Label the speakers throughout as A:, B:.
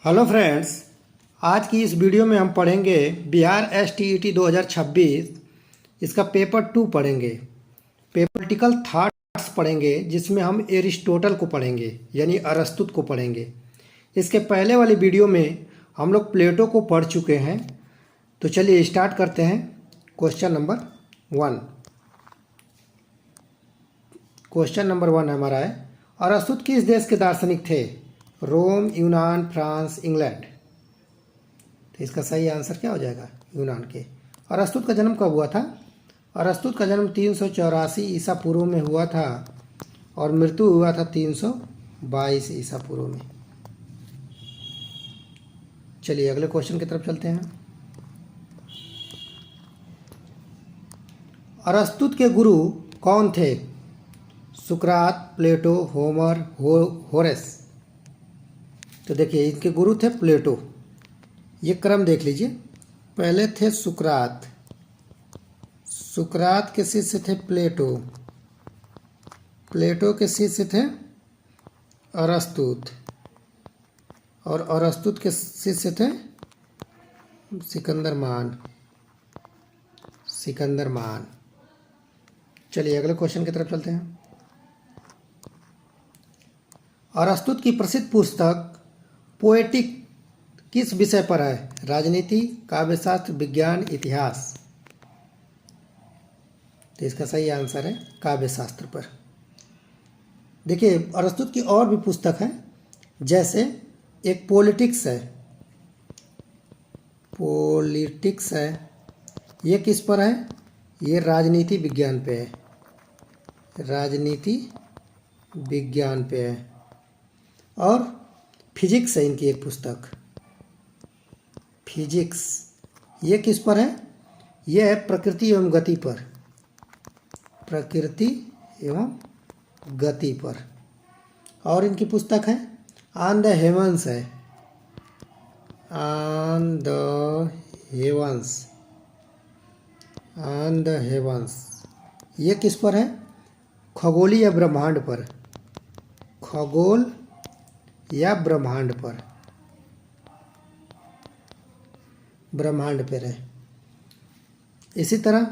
A: Hello friends, आज की इस वीडियो में हम पढ़ेंगे बिहार STET 2026। इसका पेपर 2 पढ़ेंगे। पॉलिटिकल थॉट्स पढ़ेंगे, जिसमें हम एरिस्टोटल को पढ़ेंगे यानी अरस्तुत को पढ़ेंगे। इसके पहले वाली वीडियो में हम लोग प्लेटो को पढ़ चुके हैं। तो चलिए स्टार्ट करते हैं। क्वेश्चन नंबर 1 हमारा है, अरस्तुत किस देश के दार्शनिक थे? रोम, यूनान, फ्रांस, इंग्लैंड। तो इसका सही आंसर क्या हो जाएगा? यूनान के। अरस्तुत का जन्म कब हुआ था? अरस्तुत का जन्म 384 ईसा पूर्व में हुआ था और मृत्यु हुआ था 322 ईसा पूर्व में। चलिए अगले क्वेश्चन की तरफ चलते हैं। अरस्तुत के गुरु कौन थे? सुकरात, प्लेटो, होमर, होरेस। तो देखिए, इनके गुरु थे प्लेटो। ये क्रम देख लीजिए। पहले थे सुकरात, सुकरात के शिष्य थे प्लेटो, प्लेटो के शिष्य थे अरस्तुत, और अरस्तुत के शिष्य थे सिकंदरमान। चलिए अगले क्वेश्चन की तरफ चलते हैं। अरस्तुत की प्रसिद्ध पुस्तक पोएटिक किस विषय पर है? राजनीति, काव्यशास्त्र, विज्ञान, इतिहास। तो इसका सही आंसर है काव्यशास्त्र पर। देखिए, अरस्तुत की और भी पुस्तक है, जैसे एक पॉलिटिक्स है। ये किस पर है? ये राजनीति विज्ञान पे है, और फिजिक्स है इनकी एक पुस्तक, फिजिक्स। ये किस पर है? ये है प्रकृति एवं गति पर। और इनकी पुस्तक है ऑन द हेवंस है, ऑन द हेवंस। ये किस पर है? खगोल या ब्रह्मांड पर है। इसी तरह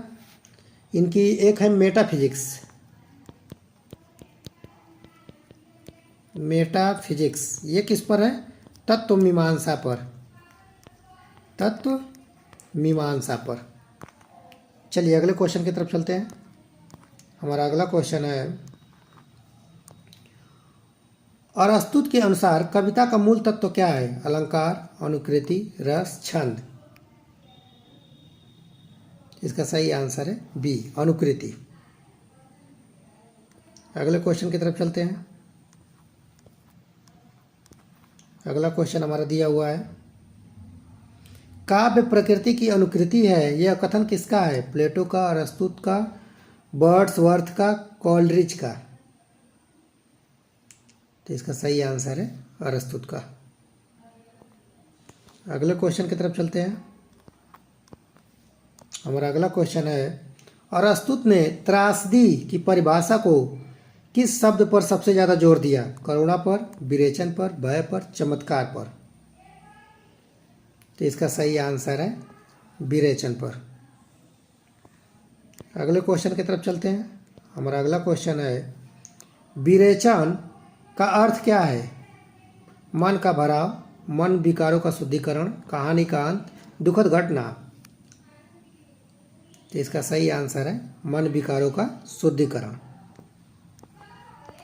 A: इनकी एक है मेटाफिजिक्स। ये किस पर है? तत्व मीमांसा पर। चलिए अगले क्वेश्चन की तरफ चलते हैं। हमारा अगला क्वेश्चन है, अरस्तुत के अनुसार कविता का मूल तत्व क्या है? अलंकार, अनुकृति, रस, छंद। इसका सही आंसर है बी, अनुकृति। अगले क्वेश्चन की तरफ चलते हैं। अगला क्वेश्चन हमारा दिया हुआ है, काव्य प्रकृति की अनुकृति है, यह कथन किसका है? प्लेटो का, अरस्तुत का, वर्ड्सवर्थ का, कोलरिज का। तो इसका सही आंसर है अरस्तुत का। अगले क्वेश्चन की तरफ चलते हैं। हमारा अगला क्वेश्चन है, अरस्तुत ने त्रासदी की परिभाषा को किस शब्द पर सबसे ज़्यादा जोर दिया? करुणा पर, विरेचन पर, भय पर, चमत्कार पर। तो इसका सही आंसर है विरेचन पर। अगले क्वेश्चन की तरफ चलते हैं। हमारा अगला क्वेश्चन है, विरेचन का अर्थ क्या है? मन का भराव, मन विकारों का शुद्धिकरण, कहानी का अंत, दुखद घटना। तो इसका सही आंसर है मन विकारों का शुद्धिकरण।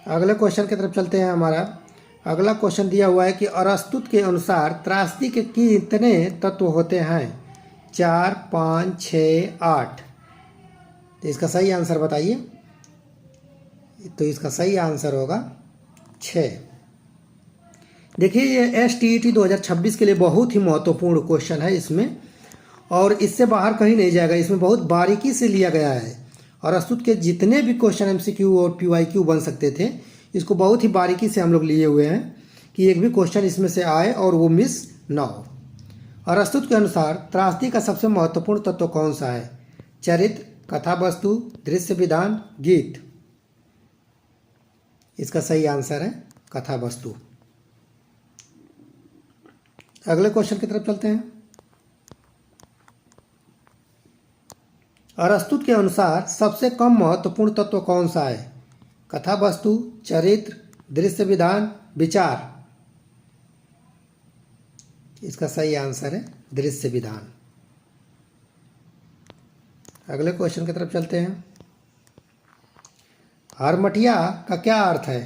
A: अगले क्वेश्चन की तरफ चलते हैं। हमारा अगला क्वेश्चन दिया हुआ है कि अरस्तुत के अनुसार त्रासदी के कितने तत्व होते हैं? 4, 5, 6, 8। तो इसका सही आंसर बताइए। तो इसका सही आंसर होगा 6। देखिए, ये STET 2026 के लिए बहुत ही महत्वपूर्ण क्वेश्चन है इसमें, और इससे बाहर कहीं नहीं जाएगा। इसमें बहुत बारीकी से लिया गया है। अरस्तुत के जितने भी क्वेश्चन MCQ और PYQ बन सकते थे, इसको बहुत ही बारीकी से हम लोग लिए हुए हैं कि एक भी क्वेश्चन इसमें से आए और वो मिस ना हो। अरस्तुत के अनुसार त्रासदी का सबसे महत्वपूर्ण तत्व कौन सा है? चरित्र, कथा वस्तु, दृश्य विधान, गीत। इसका सही आंसर है कथा वस्तु। अगले क्वेश्चन की तरफ चलते हैं। अरस्तु के अनुसार सबसे कम महत्वपूर्ण तत्व कौन सा है? कथा वस्तु, चरित्र, दृश्य विधान, विचार। इसका सही आंसर है दृश्य विधान। अगले क्वेश्चन की तरफ चलते हैं। हरमटिया का क्या अर्थ है?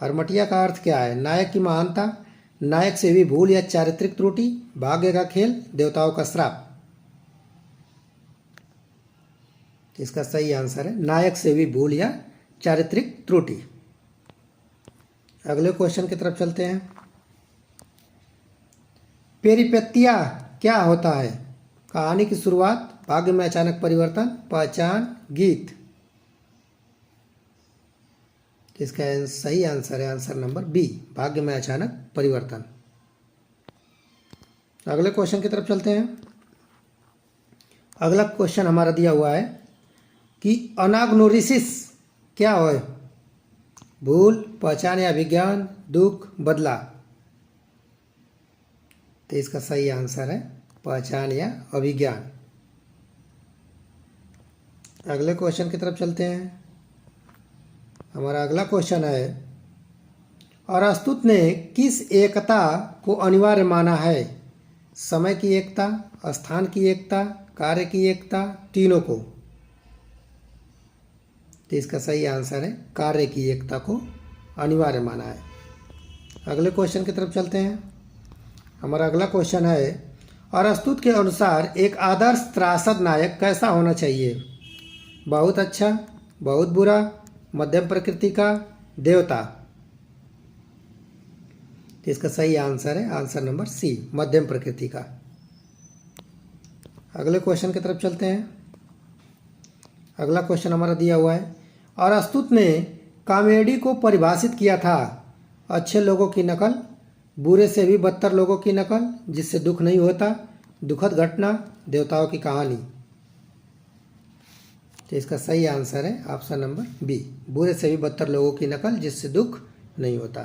A: हरमटिया का अर्थ क्या है? नायक की महानता, नायक से भी भूल या चारित्रिक त्रुटि, भाग्य का खेल, देवताओं का श्राप। इसका सही आंसर है नायक से भी भूल या चारित्रिक त्रुटि। अगले क्वेश्चन की तरफ चलते हैं। पेरिपेत्या क्या होता है? कहानी की शुरुआत, भाग्य में अचानक परिवर्तन, पहचान, गीत। इसका सही आंसर है आंसर नंबर बी, भाग्य में अचानक परिवर्तन। अगले क्वेश्चन की तरफ चलते हैं। अगला क्वेश्चन हमारा दिया हुआ है कि अनाग्नोरिसिस क्या है? भूल, पहचान या विज्ञान, दुख, बदला। तो इसका सही आंसर है पहचान या अभिज्ञान। अगले क्वेश्चन की तरफ चलते हैं। हमारा अगला क्वेश्चन है, अरस्तु ने किस एकता को अनिवार्य माना है? समय की एकता, स्थान की एकता, कार्य की एकता, तीनों को। तो इसका सही आंसर है कार्य की एकता को अनिवार्य माना है। अगले क्वेश्चन की तरफ चलते हैं। हमारा अगला क्वेश्चन है, अरस्तु के अनुसार एक आदर्श त्रासद नायक कैसा होना चाहिए? बहुत अच्छा, बहुत बुरा, मध्यम प्रकृति का, देवता। तो इसका सही आंसर है आंसर नंबर सी, मध्यम प्रकृति का। अगले क्वेश्चन की तरफ चलते हैं। अगला क्वेश्चन हमारा दिया हुआ है, अरस्तु ने कॉमेडी को परिभाषित किया था, अच्छे लोगों की नकल, बुरे से भी बदतर लोगों की नकल जिससे दुख नहीं होता, दुखद घटना, देवताओं की कहानी। तो इसका सही आंसर है ऑप्शन नंबर बी, बुरे से भी बदतर लोगों की नकल जिससे दुख नहीं होता।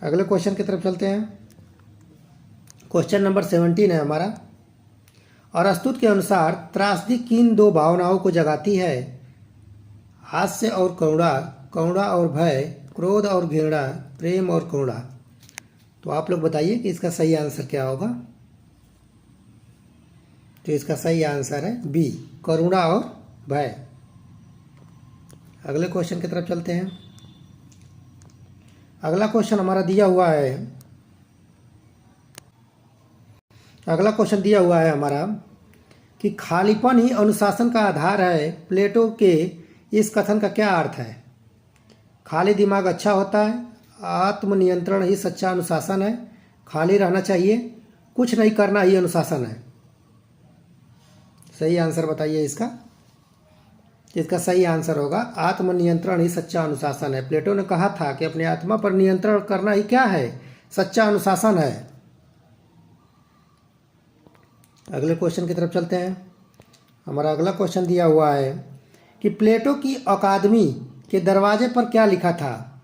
A: अगले क्वेश्चन की तरफ चलते हैं। क्वेश्चन नंबर 17 है हमारा, अरस्तु के अनुसार त्रासदी किन दो भावनाओं को जगाती है? हास्य और करुणा, करुणा और भय, क्रोध और घृणा, प्रेम और करुणा। तो आप लोग बताइए कि इसका सही आंसर क्या होगा। तो इसका सही आंसर है बी, करुणा और भय। अगले क्वेश्चन की तरफ चलते हैं। अगला क्वेश्चन हमारा दिया हुआ है, अगला क्वेश्चन दिया हुआ है हमारा कि खालीपन ही अनुशासन का आधार है, प्लेटो के इस कथन का क्या अर्थ है? खाली दिमाग अच्छा होता है, आत्मनियंत्रण ही सच्चा अनुशासन है, खाली रहना चाहिए, कुछ नहीं करना ही अनुशासन है। सही आंसर बताइए इसका। इसका सही आंसर होगा आत्मनियंत्रण ही सच्चा अनुशासन है। प्लेटो ने कहा था कि अपनी आत्मा पर नियंत्रण करना ही क्या है? सच्चा अनुशासन है। अगले क्वेश्चन की तरफ चलते हैं। हमारा अगला क्वेश्चन दिया हुआ है कि प्लेटो की अकादमी के दरवाजे पर क्या लिखा था?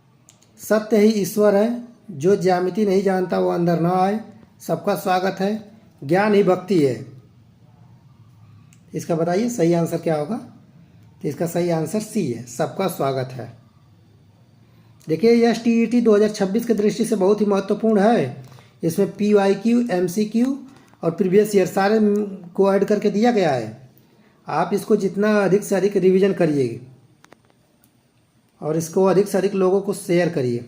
A: सत्य ही ईश्वर है, जो ज्यामिति नहीं जानता वो अंदर न आए, सबका स्वागत है, ज्ञान ही भक्ति है। इसका बताइए सही आंसर क्या होगा। तो इसका सही आंसर सी है, सबका स्वागत है। देखिए यह TET 2026 की दृष्टि से बहुत ही महत्वपूर्ण है। इसमें PYQ, MCQ और प्रीवियस ईयर सारे को ऐड करके दिया गया है। आप इसको जितना अधिक से अधिक रिवीजन करिए और इसको अधिक से अधिक लोगों को शेयर करिए।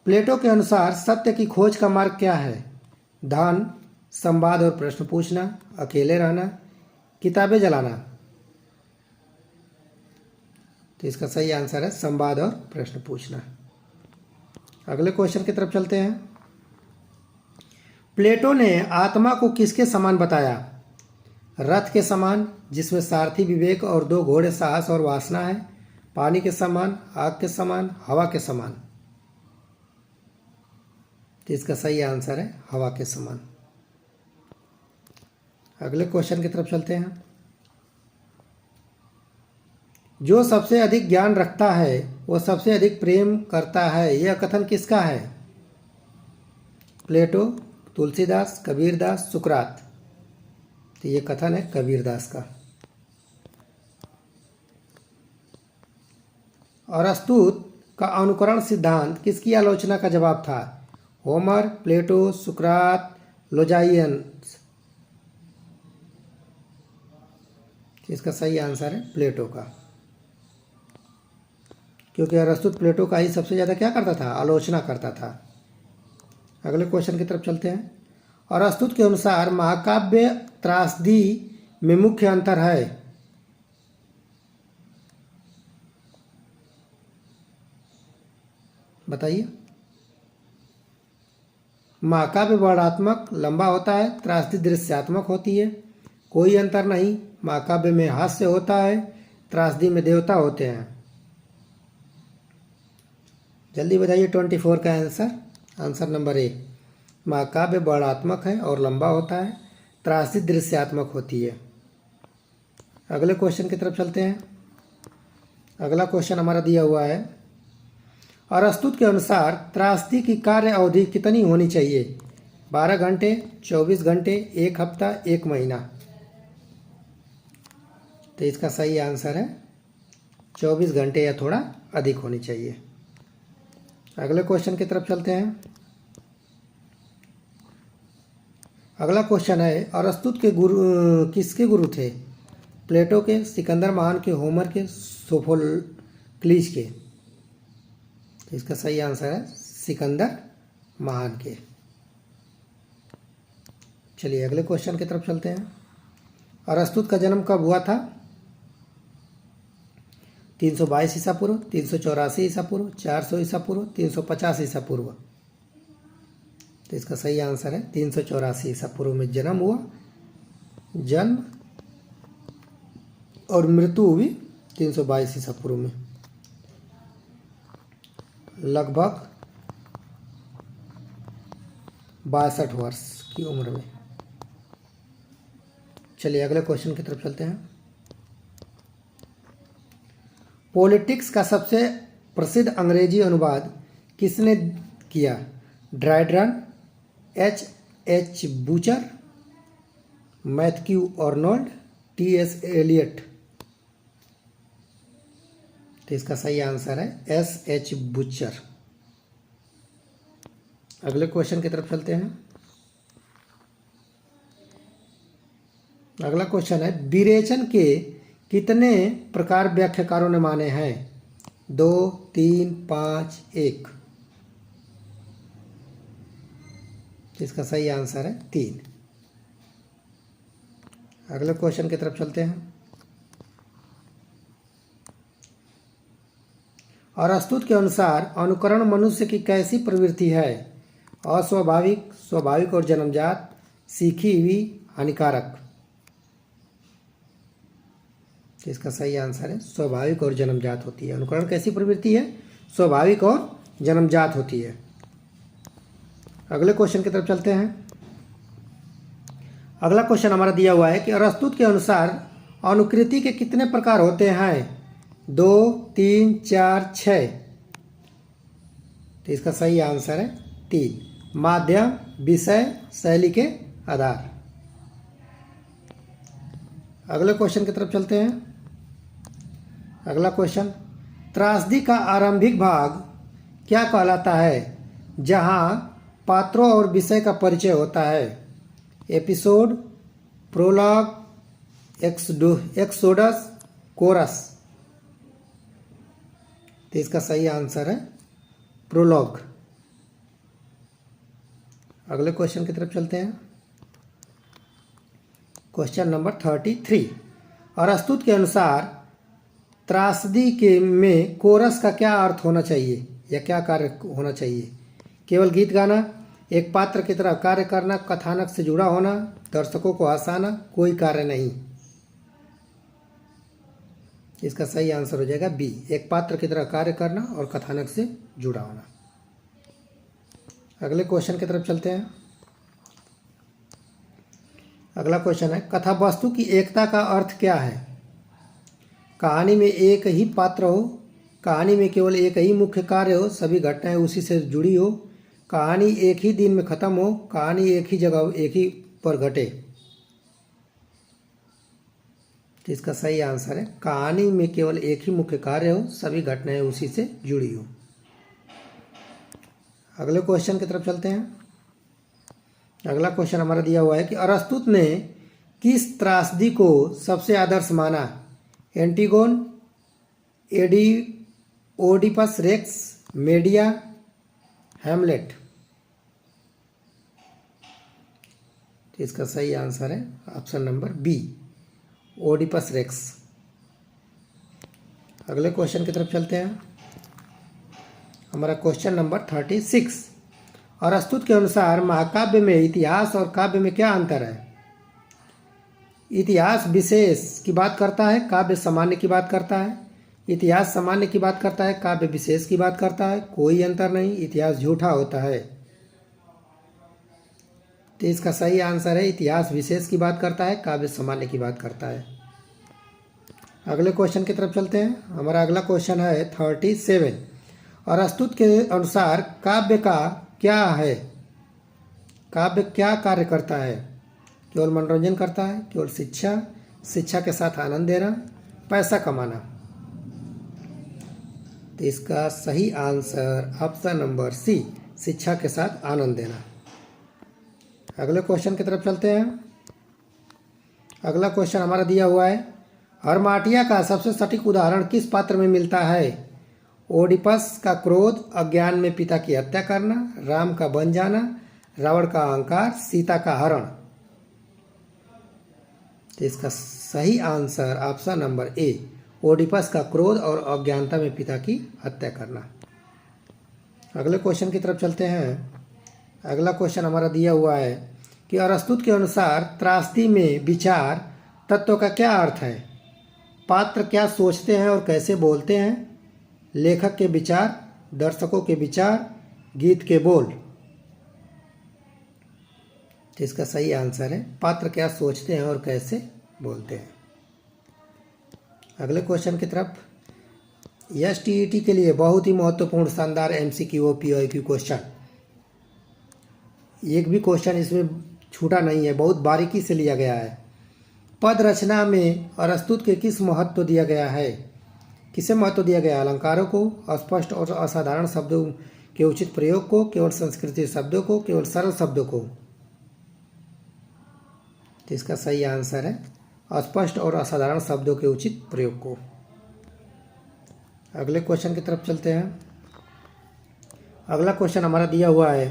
A: प्लेटो के अनुसार सत्य की खोज का मार्ग क्या है? ध्यान, संवाद और प्रश्न पूछना, अकेले रहना, किताबें जलाना। तो इसका सही आंसर है संवाद और प्रश्न पूछना। अगले क्वेश्चन की तरफ चलते हैं। प्लेटो ने आत्मा को किसके समान बताया? रथ के समान जिसमें सारथी विवेक और दो घोड़े साहस और वासना है, पानी के समान, आग के समान, हवा के समान। तो इसका सही आंसर है हवा के समान। अगले क्वेश्चन की तरफ चलते हैं। जो सबसे अधिक ज्ञान रखता है वो सबसे अधिक प्रेम करता है, यह कथन किसका है? प्लेटो, तुलसीदास, कबीरदास, सुकरात। तो ये कथन है कबीरदास का। अरस्तुत का अनुकरण सिद्धांत किसकी आलोचना का जवाब था? होमर, प्लेटो, सुकरात, लोजाइयस। इसका सही आंसर है प्लेटो का, क्योंकि अरस्तुत प्लेटो का ही सबसे ज़्यादा क्या करता था? आलोचना करता था। अगले क्वेश्चन की तरफ चलते हैं। अरस्तुत के अनुसार महाकाव्य त्रासदी में मुख्य अंतर है। बताइए। महाकाव्य वर्णनात्मक लंबा होता है, त्रासदी दृश्यात्मक होती है। कोई अंतर नहीं, महाकाव्य में हास्य होता है, त्रासदी में देवता होते हैं। जल्दी बताइए 24 का आंसर। आंसर नंबर ए, महाकाव्य वर्णनात्मक है और लंबा होता है, त्रासदी दृश्यात्मक होती है। अगले क्वेश्चन की तरफ चलते हैं। अगला क्वेश्चन हमारा दिया हुआ है, अरस्तुत के अनुसार त्रासदी की कार्य अवधि कितनी होनी चाहिए? 12 घंटे, 24 घंटे, 1 हफ्ता, 1 महीना। तो इसका सही आंसर है 24 घंटे या थोड़ा अधिक होनी चाहिए। अगले क्वेश्चन की तरफ चलते हैं। अगला क्वेश्चन है, अरस्तुत के गुरु किसके गुरु थे? प्लेटो के, सिकंदर महान के, होमर के, सोफोक्लिस के। तो इसका सही आंसर है सिकंदर महान के। चलिए अगले क्वेश्चन की तरफ चलते हैं। अरस्तुत का जन्म कब हुआ था? 322 ईसा पूर्व, 384 ईसा पूर्व, 400 ईसा पूर्व, 350 ईसा पूर्व। तो इसका सही आंसर है 384 ईसा पूर्व में जन्म हुआ। जन्म और मृत्यु हुई 322 ईसा पूर्व में, लगभग 62 वर्ष की उम्र में। चलिए अगले क्वेश्चन की तरफ चलते हैं। पॉलिटिक्स का सबसे प्रसिद्ध अंग्रेजी अनुवाद किसने किया? Dryden, H. Butcher, Matthew Arnold, T.S. Eliot. तो इसका सही आंसर है S.H. बूचर। अगले क्वेश्चन की तरफ चलते हैं। अगला क्वेश्चन है, विरेचन के कितने प्रकार व्याख्याकारों ने माने हैं? 2, 3, 5, 1। इसका सही आंसर है 3। अगले क्वेश्चन की तरफ चलते हैं। अरस्तुत के अनुसार अनुकरण मनुष्य की कैसी प्रवृत्ति है? अस्वाभाविक, स्वाभाविक और जन्मजात, सीखी हुई, हानिकारक। इसका सही आंसर है स्वाभाविक और जन्मजात होती है। अनुकरण कैसी प्रवृत्ति है? स्वाभाविक और जन्मजात होती है। अगले क्वेश्चन की तरफ चलते हैं। अगला क्वेश्चन हमारा दिया हुआ है कि अरस्तुत के अनुसार अनुकृति के कितने प्रकार होते हैं? 2, 3, 4, 6। तो इसका सही आंसर है 3। माध्यम, विषय, शैली के आधार। अगले क्वेश्चन की तरफ चलते हैं। अगला क्वेश्चन, त्रासदी का आरंभिक भाग क्या कहलाता है जहां पात्रों और विषय का परिचय होता है? Episode, prologue, exodus, chorus. तो इसका सही आंसर है प्रोलॉग। अगले क्वेश्चन की तरफ चलते हैं। क्वेश्चन नंबर 33, अरस्तुत के अनुसार त्रासदी के में कोरस का क्या अर्थ होना चाहिए या क्या कार्य होना चाहिए? केवल गीत गाना, एक पात्र की तरह कार्य करना, कथानक से जुड़ा होना, दर्शकों को हंसाना, कोई कार्य नहीं। इसका सही आंसर हो जाएगा बी, एक पात्र की तरह कार्य करना और कथानक से जुड़ा होना। अगले क्वेश्चन की तरफ चलते हैं। अगला क्वेश्चन है, कथा वस्तु की एकता का अर्थ क्या है? कहानी में एक ही पात्र हो, कहानी में केवल एक ही मुख्य कार्य हो, सभी घटनाएं उसी से जुड़ी हो, कहानी एक ही दिन में खत्म हो, कहानी एक ही जगह एक ही पर घटे। तो इसका सही आंसर है कहानी में केवल एक ही मुख्य कार्य हो, सभी घटनाएं उसी से जुड़ी हो। अगले क्वेश्चन की तरफ चलते हैं। अगला क्वेश्चन हमारा दिया हुआ है कि अरस्तुत ने किस त्रासदी को सबसे आदर्श माना? एंटीगोन, एडी ओडिपस रेक्स, मेडिया, हैमलेट। तो इसका सही आंसर है option number B, Oedipus Rex. अगले क्वेश्चन की तरफ चलते हैं। हमारा क्वेश्चन नंबर 36। अरस्तुत के अनुसार महाकाव्य में इतिहास और काव्य में क्या अंतर है? इतिहास विशेष की बात करता है, काव्य सामान्य की बात करता है। इतिहास सामान्य की बात करता है, काव्य विशेष की बात करता है। कोई अंतर नहीं, इतिहास झूठा होता है। तो इसका सही आंसर है इतिहास विशेष की बात करता है, काव्य सामान्य की बात करता है। अगले क्वेश्चन की तरफ चलते हैं। हमारा अगला क्वेश्चन है 37। अरस्तुत के अनुसार काव्य का क्या है? काव्य क्या कार्य करता है? केवल मनोरंजन करता है, केवल शिक्षा, शिक्षा के साथ आनंद देना, पैसा कमाना। तो इसका सही आंसर ऑप्शन नंबर सी, शिक्षा के साथ आनंद देना। अगले क्वेश्चन की तरफ चलते हैं। अगला क्वेश्चन हमारा दिया हुआ है, हरमाटिया का सबसे सटीक उदाहरण किस पात्र में मिलता है? ओडिपस का क्रोध, अज्ञान में पिता की हत्या करना, राम का बन जाना, रावण का अहंकार, सीता का हरण। तो इसका सही answer option number A, Oedipus का क्रोध और अज्ञानता में पिता की हत्या करना। अगले क्वेश्चन की तरफ चलते हैं। अगला क्वेश्चन हमारा दिया हुआ है कि अरस्तुत के अनुसार त्रासदी में विचार तत्व का क्या अर्थ है? पात्र क्या सोचते हैं और कैसे बोलते हैं, लेखक के विचार, दर्शकों के विचार, गीत के बोल। तो इसका सही आंसर है पात्र क्या सोचते हैं और कैसे बोलते हैं। अगले क्वेश्चन की तरफ। एसटीईटी के लिए बहुत ही महत्वपूर्ण शानदार एमसीक्यू पीओक्यू क्वेश्चन। एक भी क्वेश्चन इसमें छूटा नहीं है, बहुत बारीकी से लिया गया है। पद रचना में अरस्तुत के किस महत्व दिया गया है? किसे महत्व दिया गया? अलंकारों को, अस्पष्ट और असाधारण शब्दों के उचित प्रयोग को, केवल संस्कृति शब्दों को, केवल सरल शब्दों को। तो इसका सही आंसर है अस्पष्ट और असाधारण शब्दों के उचित प्रयोग को। अगले क्वेश्चन की तरफ चलते हैं। अगला क्वेश्चन हमारा दिया हुआ है,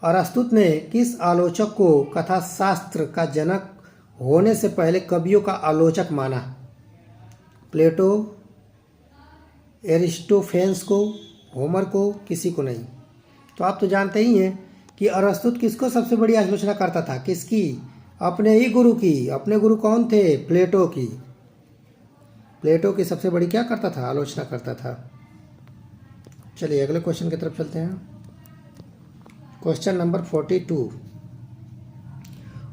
A: अरस्तुत ने किस आलोचक को कथाशास्त्र का जनक होने से पहले कवियों का आलोचक माना? प्लेटो, एरिस्टोफेंस को, होमर को, किसी को नहीं। तो आप तो जानते ही हैं कि अरस्तुत किसको सबसे बड़ी आलोचना करता था? किसकी? अपने ही गुरु की। अपने गुरु कौन थे? प्लेटो की। प्लेटो की सबसे बड़ी क्या करता था? आलोचना करता था। चलिए अगले क्वेश्चन की तरफ चलते हैं। Question number 42।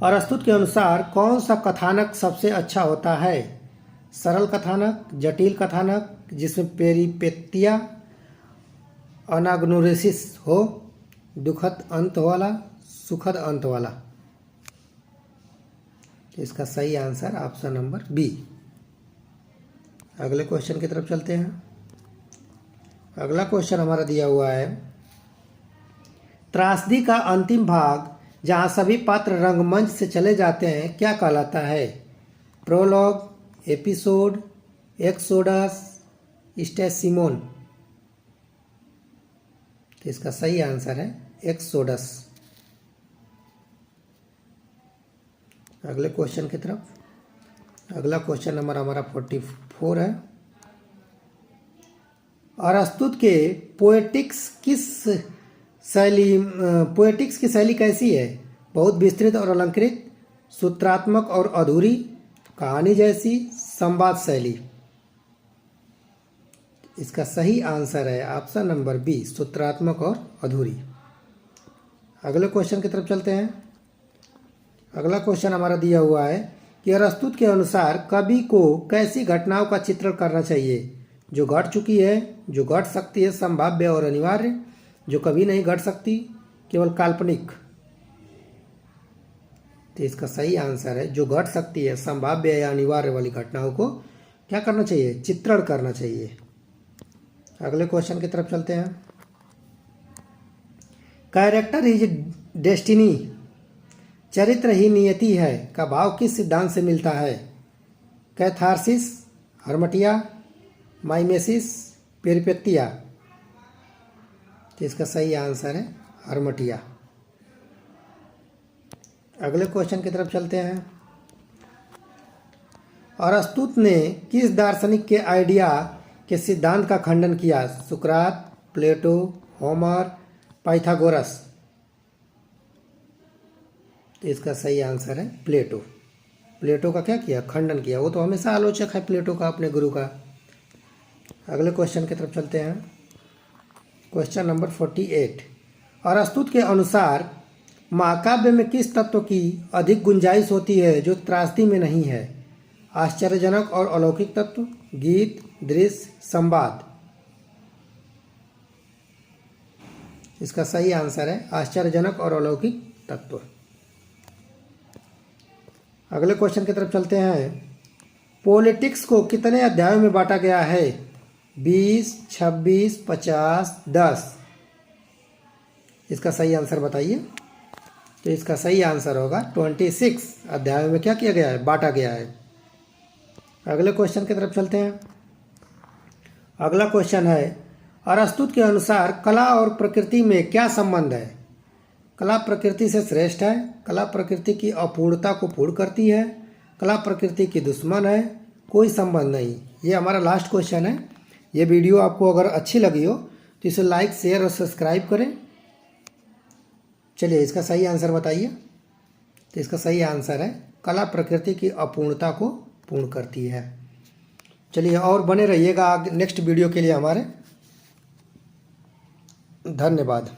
A: अरस्तुत के अनुसार कौन सा कथानक सबसे अच्छा होता है? सरल कथानक, जटिल कथानक जिसमें पेरिपेतिया अनाग्नोरेसिस हो, दुखद अंत वाला, सुखद अंत वाला। इसका सही आंसर ऑप्शन नंबर बी। अगले क्वेश्चन की तरफ चलते हैं। अगला क्वेश्चन हमारा दिया हुआ है, त्रासदी का अंतिम भाग जहां सभी पात्र रंगमंच से चले जाते हैं क्या कहलाता है? Prologue, episode, exodus, stasimon. तो इसका सही आंसर है एक्सोडस। अगले क्वेश्चन की तरफ। अगला क्वेश्चन नंबर हमारा 44 है, अरस्तुत के पोएटिक्स की शैली कैसी है? बहुत विस्तृत और अलंकृत, सूत्रात्मक और अधूरी, कहानी जैसी, संवाद शैली। इसका सही आंसर है ऑप्शन नंबर बी, सूत्रात्मक और अधूरी। अगले क्वेश्चन की तरफ चलते हैं। अगला क्वेश्चन हमारा दिया हुआ है कि अरस्तुत के अनुसार कवि को कैसी घटनाओं का चित्रण करना चाहिए? जो घट चुकी है, जो घट सकती है, संभाव्य और अनिवार्य, जो कभी नहीं घट सकती, केवल काल्पनिक। तो इसका सही आंसर है जो घट सकती है संभाव्य या अनिवार्य वाली घटनाओं को क्या करना चाहिए, चित्रण करना चाहिए। अगले क्वेश्चन की तरफ चलते हैं। कैरेक्टर इज डेस्टिनी, चरित्र ही नियति है का भाव किस सिद्धांत से मिलता है? कैथारसिस, हर्मटिया, माइमेसिस, पेरिपेत्तिया। तो इसका सही आंसर है हर्मटिया। अगले क्वेश्चन की तरफ चलते हैं। अरस्तुत ने किस दार्शनिक के आइडिया के सिद्धांत का खंडन किया? सुकरात, प्लेटो, होमर, पाइथागोरस। तो इसका सही आंसर है प्लेटो। प्लेटो का क्या किया, खंडन किया। वो तो हमेशा आलोचक है प्लेटो का, अपने गुरु का। अगले क्वेश्चन की तरफ चलते हैं। Question number 48। अरस्तुत के अनुसार महाकाव्य में किस तत्व की अधिक गुंजाइश होती है जो त्रासदी में नहीं है? आश्चर्यजनक और अलौकिक तत्व, गीत, दृश्य, संवाद। इसका सही आंसर है आश्चर्यजनक और अलौकिक तत्व। अगले क्वेश्चन की तरफ चलते हैं। पॉलिटिक्स को कितने अध्यायों में बांटा गया है? 20, 26, 50, 10। इसका सही आंसर बताइए। तो इसका सही आंसर होगा 26 अध्यायों में क्या किया गया है, बांटा गया है। अगले क्वेश्चन की तरफ चलते हैं। अगला क्वेश्चन है, अरस्तुत के अनुसार कला और प्रकृति में क्या संबंध है? कला प्रकृति से श्रेष्ठ है, कला प्रकृति की अपूर्णता को पूर्ण करती है, कला प्रकृति की दुश्मन है, कोई संबंध नहीं। ये हमारा लास्ट क्वेश्चन है। ये वीडियो आपको अगर अच्छी लगी हो तो इसे लाइक, शेयर और सब्सक्राइब करें। चलिए इसका सही आंसर बताइए। तो इसका सही आंसर है कला प्रकृति की अपूर्णता को पूर्ण करती है। चलिए और बने रहिएगा नेक्स्ट वीडियो के लिए हमारे। धन्यवाद।